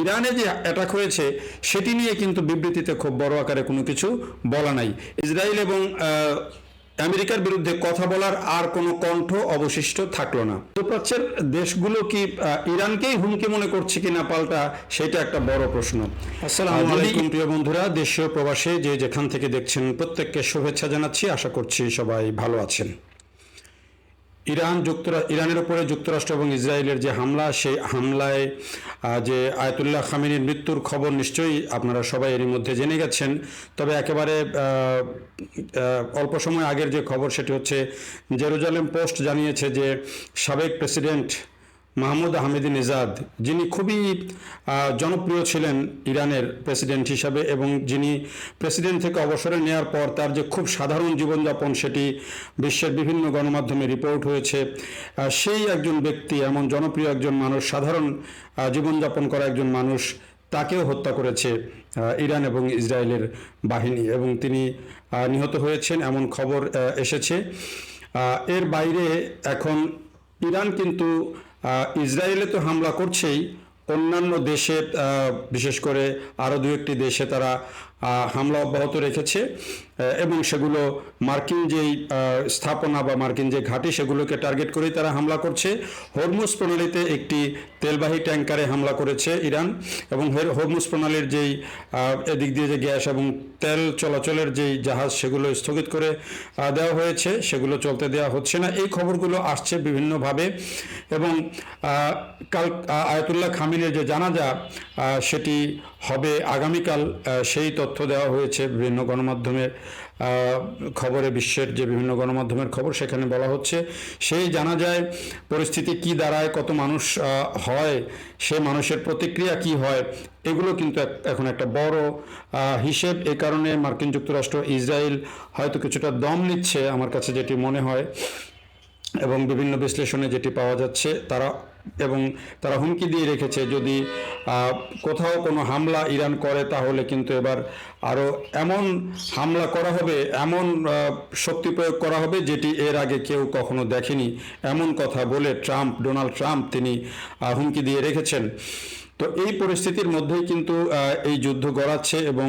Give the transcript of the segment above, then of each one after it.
ইরানে যে অ্যাটাক হয়েছে সেটি নিয়ে কিন্তু বিবৃতিতে খুব বড় আকারে কোনো কিছু বলা নাই। ইসরায়েল এবং আমেরিকার বিরুদ্ধে কথা বলার আর কোনো কণ্ঠ অবশিষ্ট থাকলো না। মধ্যপ্রাচ্যের দেশগুলো কি ইরানকেই হুমকি মনে করছে কিনা পাল্টা, সেটা একটা বড় প্রশ্ন। আসসালামু আলাইকুম প্রিয় বন্ধুরা, দেশীয় প্রবাসে যে যেখান থেকে দেখছেন প্রত্যেককে শুভেচ্ছা জানাচ্ছি। আশা করছি সবাই ভালো আছেন। ইরানের উপরে যুক্তরাষ্ট্র এবং ইসরায়েলের যে হামলা, সেই হামলায় যে আয়াতুল্লাহ খামেনির মৃত্যুর খবর নিশ্চয়ই আপনারা সবাই এরই মধ্যে জেনে গেছেন। তবে একেবারে অল্প সময় আগের যে খবর সেটি হচ্ছে, জেরুজালেম পোস্ট জানিয়েছে যে সাবেক প্রেসিডেন্ট মাহমুদ আহমেদিনেজাদ, যিনি খুবই জনপ্রিয় ছিলেন ইরানের প্রেসিডেন্ট হিসাবে এবং যিনি প্রেসিডেন্ট থেকে অবসরে নেওয়ার পর তার যে খুব সাধারণ জীবনযাপন সেটি বিশ্বের বিভিন্ন গণমাধ্যমে রিপোর্ট হয়েছে, সেই একজন ব্যক্তি, এমন জনপ্রিয় একজন মানুষ, সাধারণ জীবনযাপন করা একজন মানুষ, তাকেও হত্যা করেছে ইরান এবং ইসরায়েলের বাহিনী এবং তিনি নিহত হয়েছেন এমন খবর এসেছে। এর বাইরে এখন ইরান কিন্তু ইসরায়েলে তো হামলা করছেই, অন্যান্য দেশে বিশেষ করে আরও দু একটি দেশে তারা হামলা অব্যাহত রেখেছে এবং সেগুলো মার্কিন যেই স্থাপনা বা মার্কিন যে ঘাঁটি সেগুলোকে টার্গেট করেই তারা হামলা করছে। হরমুজ প্রণালীতে একটি তেলবাহী ট্যাঙ্কারে হামলা করেছে ইরান এবং হরমুজ প্রণালীর যেই এদিক দিয়ে যে গ্যাস এবং তেল চলাচলের যেই জাহাজ সেগুলো স্থগিত করে দেওয়া হয়েছে, সেগুলো চলতে দেওয়া হচ্ছে না। এই খবরগুলো আসছে বিভিন্নভাবে এবং কাল আয়াতুল্লাহ খামেনির যে জানাজা সেটি হবে আগামীকাল, সেই তথ্য দেওয়া হয়েছে বিভিন্ন গণমাধ্যমের খবরে। বিশ্বের যে বিভিন্ন গণমাধ্যমের খবর সেখানে বলা হচ্ছে সেই জানাজায় পরিস্থিতি কি দাঁড়ায়, কত মানুষ হয়, সে মানুষের প্রতিক্রিয়া কি হয়, এগুলো কিন্তু এখন একটা বড় হিসেব। এই কারণে মার্কিন যুক্তরাষ্ট্র, ইসরায়েল হয়তো কিছুটা দম নিচ্ছে আমার কাছে যেটি মনে হয় এবং বিভিন্ন বিশ্লেষণে যেটি পাওয়া যাচ্ছে। তারা হুমকি দিয়ে রেখেছে যদি কোথাও কোনো হামলা ইরান করে তাহলে কিন্তু এবার আরও এমন হামলা করা হবে, এমন শক্তি প্রয়োগ করা হবে যেটি এর আগে কেউ কখনো দেখেনি, এমন কথা বলে ডোনাল্ড ট্রাম্প তিনি হুমকি দিয়ে রেখেছেন। তো এই পরিস্থিতির মধ্যেই কিন্তু এই যুদ্ধ গড়াচ্ছে এবং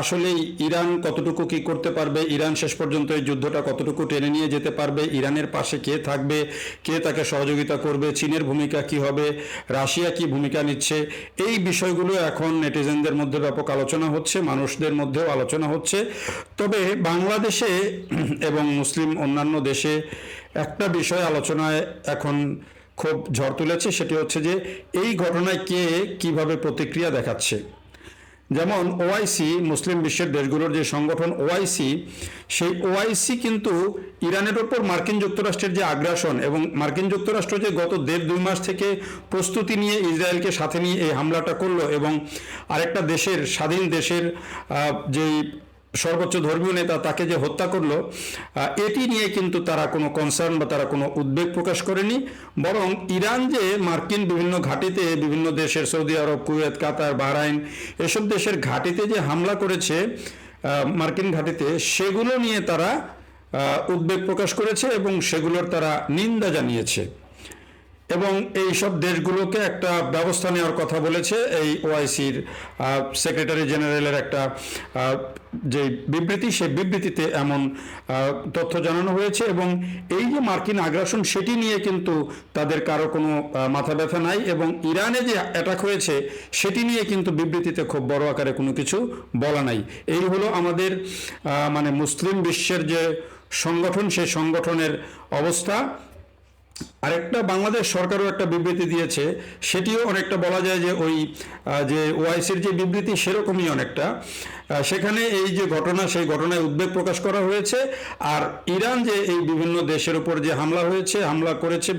আসলেই ইরান কতটুকু কি করতে পারবে, ইরান শেষ পর্যন্ত এই যুদ্ধটা কতটুকু টেনে নিয়ে যেতে পারবে, ইরানের পাশে কে থাকবে, কে তাকে সহযোগিতা করবে, চীনের ভূমিকা কি হবে, রাশিয়া কি ভূমিকা নিচ্ছে, এই বিষয়গুলো এখন নেটিজেনদের মধ্যে ব্যাপক আলোচনা হচ্ছে, মানুষদের মধ্যেও আলোচনা হচ্ছে। তবে বাংলাদেশে এবং মুসলিম অন্যান্য দেশে একটা বিষয় আলোচনায় এখন খুব ঝড় তুলেছে, সেটি হচ্ছে যে এই ঘটনায় কে কিভাবে প্রতিক্রিয়া দেখাচ্ছে। যেমন ওআইসি, মুসলিম বিশ্বের দেশগুলোর যে সংগঠন ওআইসি, সেই ওআইসি কিন্তু ইরানের ওপর মার্কিন যুক্তরাষ্ট্রের যে আগ্রাসন এবং মার্কিন যুক্তরাষ্ট্র যে গত 1.5-2 মাস থেকে প্রস্তুতি নিয়ে ইসরায়েলকে সাথে নিয়ে এই হামলাটা করলো এবং আরেকটা দেশের, স্বাধীন দেশের যেই সর্বোচ্চ ধর্মীয় নেতা তাকে যে হত্যা করলো, এটি নিয়ে কিন্তু তারা কোনো কনসার্ন বা তারা কোনো উদ্বেগ প্রকাশ করেনি। বরং ইরান যে মার্কিন বিভিন্ন ঘাঁটিতে, বিভিন্ন দেশের, সৌদি আরব, কুয়েত, কাতার, বাহরাইন, এসব দেশের ঘাঁটিতে যে হামলা করেছে মার্কিন ঘাঁটিতে, সেগুলো নিয়ে তারা উদ্বেগ প্রকাশ করেছে এবং সেগুলোর তারা নিন্দা জানিয়েছে এবং এই সব দেশগুলোকে একটা ব্যবস্থা নেওয়ার কথা বলেছে। এই ওআইসির সেক্রেটারি জেনারেলের একটা যে বিবৃতি, সেই বিবৃতিতে এমন তথ্য জানানো হয়েছে এবং এই যে মার্কিন আগ্রাসন সেটি নিয়ে কিন্তু তাদের কারো কোনো মাথা ব্যথা নাই এবং ইরানে যে অ্যাটাক হয়েছে সেটি নিয়ে কিন্তু বিবৃতিতে খুব বড় আকারে কোনো কিছু বলা নাই। এই হলো আমাদের মানে মুসলিম বিশ্বের যে সংগঠন, সেই সংগঠনের অবস্থা। আরেকটা বাংলাদেশ সরকারও একটা বিবৃতি দিয়েছে, সেটিও অনেকটা বলা যায় যে ওই যে ওআইসির যে বিবৃতি সেরকমই অনেকটা। সেখানে এই যে ঘটনা, সেই ঘটনায় উদ্বেগ প্রকাশ করা হয়েছে। আর ইরান যে এই বিভিন্ন দেশের উপর যে হামলা করেছে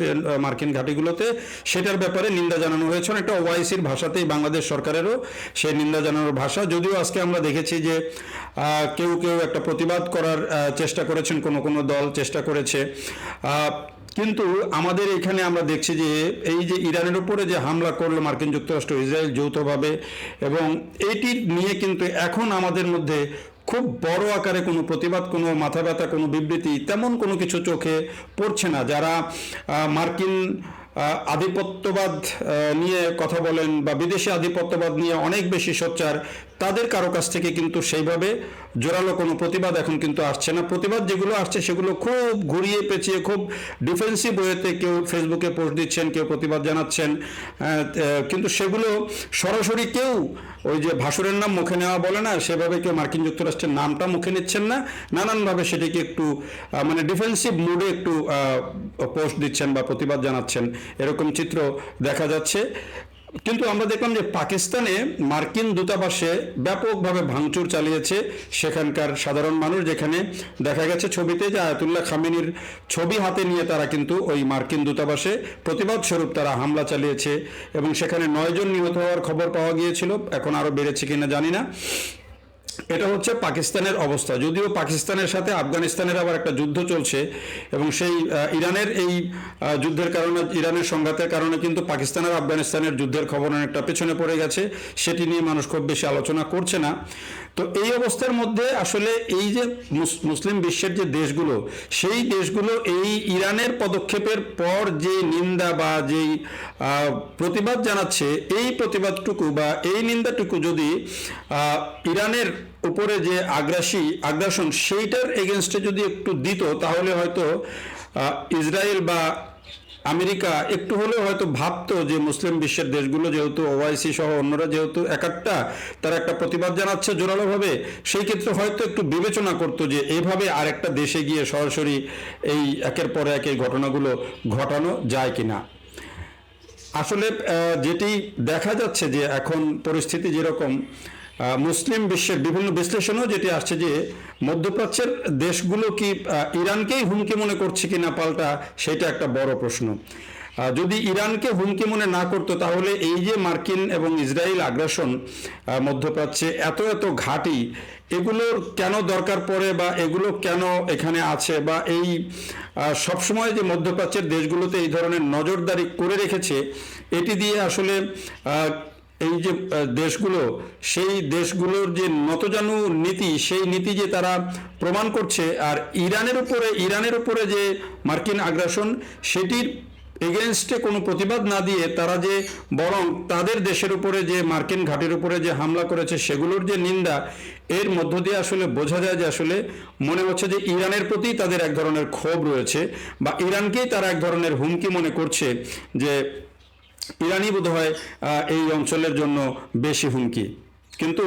মার্কিন ঘাঁটিগুলোতে, সেটার ব্যাপারে নিন্দা জানানো হয়েছে অনেকটা ওআইসির ভাষাতেই, বাংলাদেশ সরকারেরও সেই নিন্দা জানানোর ভাষা। যদিও আজকে আমরা দেখেছি যে কেউ একটা প্রতিবাদ করার চেষ্টা করেছেন, কোনো দল চেষ্টা করেছে, কিন্তু আমাদের এখানে আমরা দেখছি যে এই যে ইরানের উপরে যে হামলা করলো মার্কিন যুক্তরাষ্ট্র, ইসরায়েল যৌথভাবে, এবং এটি নিয়ে কিন্তু এখন আমাদের মধ্যে খুব বড় আকারে কোনো প্রতিবাদ, কোনো মাথা ব্যথা, কোনো বিবৃতি তেমন কোনো কিছু চোখে পড়ছে না। যারা মার্কিন আধিপত্যবাদ নিয়ে কথা বলেন বা বিদেশি আধিপত্যবাদ নিয়ে অনেক বেশি সোচ্চার, তাদের কারো কাছ থেকে কিন্তু সেইভাবে জোরালো কোনো প্রতিবাদ এখন কিন্তু আসছে না। প্রতিবাদ যেগুলো আসছে সেগুলো খুব ঘুরিয়ে পেঁচিয়ে, খুব ডিফেন্সিভ ওয়েতে কেউ ফেসবুকে পোস্ট দিচ্ছেন, কেউ প্রতিবাদ জানাচ্ছেন, কিন্তু সেগুলো সরাসরি কেউ ওই যে ভাসুরের নাম মুখে নেওয়া বলে না, সেভাবে কেউ মার্কিন যুক্তরাষ্ট্রের নামটা মুখে নিচ্ছেন না, নানানভাবে সেটিকে একটু মানে ডিফেন্সিভ মুডে একটু পোস্ট দিচ্ছেন বা প্রতিবাদ জানাচ্ছেন, এরকম চিত্র দেখা যাচ্ছে। কিন্তু আমরা দেখলাম যে পাকিস্তানে মার্কিন দূতাবাসে ব্যাপকভাবে ভাঙচুর চালিয়েছে সেখানকার সাধারণ মানুষ, যেখানে দেখা গেছে ছবিতে যে আয়াতুল্লাহ খামেনির ছবি হাতে নিয়ে তারা কিন্তু ওই মার্কিন দূতাবাসে প্রতিবাদ স্বরূপ তারা হামলা চালিয়েছে এবং সেখানে 9 জন নিহত হওয়ার খবর পাওয়া গিয়েছিল, এখন আরও বেড়েছে কিনা জানি না। এটা হচ্ছে পাকিস্তানের অবস্থা। যদিও পাকিস্তানের সাথে আফগানিস্তানের আবার একটা যুদ্ধ চলছে এবং সেই ইরানের এই যুদ্ধের কারণে, ইরানের সংঘাতের কারণে কিন্তু পাকিস্তান আর আফগানিস্তানের যুদ্ধের খবর অনেকটা পেছনে পড়ে গেছে, সেটি নিয়ে মানুষ খুব বেশি আলোচনা করছে না। তো এই অবস্থার মধ্যে আসলে এই যে মুসলিম বিশ্বের যে দেশগুলো, সেই দেশগুলো এই ইরানের পদক্ষেপের পর যে নিন্দা বা যেই প্রতিবাদ জানাচ্ছে, এই প্রতিবাদটুকু বা এই নিন্দাটুকু যদি ইরানের উপরে যে আগ্রাসন সেইটার এগেনস্টে যদি একটু দিত, তাহলে হয়তো ইসরায়েল বা আমেরিকা একটু হলেও হয়তো ভাবতো যে মুসলিম বিশ্বের দেশগুলো যেহেতু ওআইসি সহ অন্যরা যেহেতু একটা তারা একটা প্রতিবাদ জানাচ্ছে জোরালোভাবে, সেই ক্ষেত্রে হয়তো একটু বিবেচনা করতো যে এইভাবে আরেকটা দেশে গিয়ে সরাসরি এই একের পর এক এই ঘটনাগুলো ঘটানো যায় কিনা। আসলে যেটি দেখা যাচ্ছে যে এখন পরিস্থিতি যেরকম, মুসলিম বিশ্বের বিভিন্ন বিশ্লেষণও যেটি আসছে যে মধ্যপ্রাচ্যের দেশগুলো কি ইরানকেই হুমকি মনে করছে কিনা পাল্টা, সেটা একটা বড় প্রশ্ন। যদি ইরানকে হুমকি মনে না করতো তাহলে এই যে মার্কিন এবং ইসরায়েল আগ্রাসন মধ্যপ্রাচ্যে এত এত ঘাঁটি, এগুলোর কেন দরকার পড়ে বা এগুলো কেন এখানে আছে, বা এই সবসময় যে মধ্যপ্রাচ্যের দেশগুলোতে এই ধরনের নজরদারি করে রেখেছে, এটি দিয়ে আসলে এই যে দেশগুলো, সেই দেশগুলোর যে নতজানু নীতি, সেই নীতি যে তারা প্রমাণ করছে। আর ইরানের উপরে যে মার্কিন আগ্রাসন, সেটির এগেনস্টে কোনো প্রতিবাদ না দিয়ে তারা যে বরং তাদের দেশের উপরে যে মার্কিন ঘাঁটির উপরে যে হামলা করেছে সেগুলোর যে নিন্দা, এর মধ্য দিয়ে আসলে বোঝা যায় যে আসলে মনে হচ্ছে যে ইরানের প্রতি তাদের এক ধরনের ক্ষোভ রয়েছে বা ইরানকেই তারা এক ধরনের হুমকি মনে করছে যে ইরানই বোধহয় এই অঞ্চলের জন্য বেশি হুমকি। কিন্তু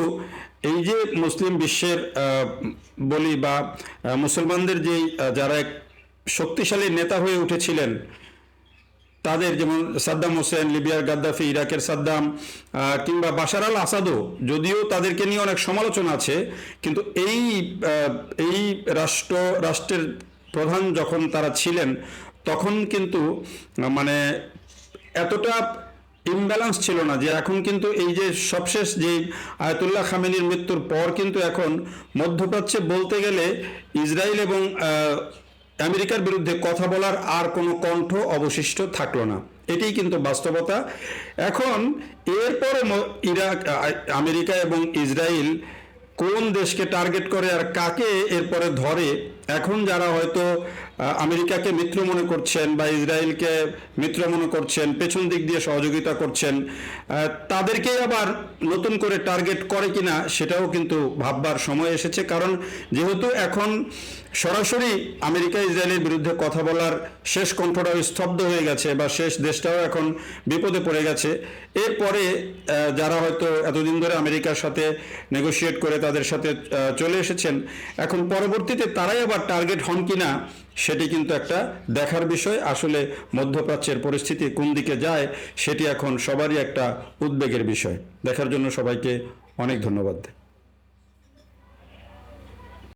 এই যে মুসলিম বিশ্বের বলি বা মুসলমানদের যেই যারা এক শক্তিশালী নেতা হয়ে উঠেছিলেন, তাদের যেমন সাদ্দাম হোসেন, লিবিয়ার গাদ্দাফি, ইরাকের সাদ্দাম, কিংবা বাশার আল আসাদও, যদিও তাদেরকে নিয়ে অনেক সমালোচনা আছে, কিন্তু এই রাষ্ট্রের প্রধান যখন তারা ছিলেন তখন কিন্তু মানে এতটা ইমব্যালেন্স ছিল না। যে এখন কিন্তু এই যে সবশেষ যে আয়াতুল্লাহ খামেনির মৃত্যুর পর কিন্তু এখন মধ্যপ্রাচ্যে বলতে গেলে ইসরায়েল এবং আমেরিকার বিরুদ্ধে কথা বলার আর কোনো কণ্ঠ অবশিষ্ট থাকলো না, এটাই কিন্তু বাস্তবতা। এখন এরপরে আমেরিকা এবং ইসরায়েল কোন দেশকে টার্গেট করে আর কাকে এরপরে ধরে, এখন যারা হয়তো আমেরিকাকে মিত্র মনে করছেন বা ইসরায়েলকে মিত্র মনে করছেন, পেছন দিক দিয়ে সহযোগিতা করছেন, তাদেরকেই আবার নতুন করে টার্গেট করে কিনা সেটাও কিন্তু ভাববার সময় এসেছে। কারণ যেহেতু এখন সরাসরি আমেরিকা ইসরায়েলের বিরুদ্ধে কথা বলার শেষ কণ্ঠটাও স্তব্ধ হয়ে গেছে বা শেষ দেশটাও এখন বিপদে পড়ে গেছে, এরপরে যারা হয়তো এতদিন ধরে আমেরিকার সাথে নেগোশিয়েট করে তাদের সাথে চলে এসেছেন, এখন পরবর্তীতে তারাই আবার টার্গেট হন কিনা সেটি কিন্তু একটা দেখার বিষয়। আসলে মধ্যপ্রাচ্যের পরিস্থিতি কোন দিকে যায় সেটি এখন সবারই একটা উদ্বেগের বিষয়। দেখার জন্য সবাইকে অনেক ধন্যবাদ।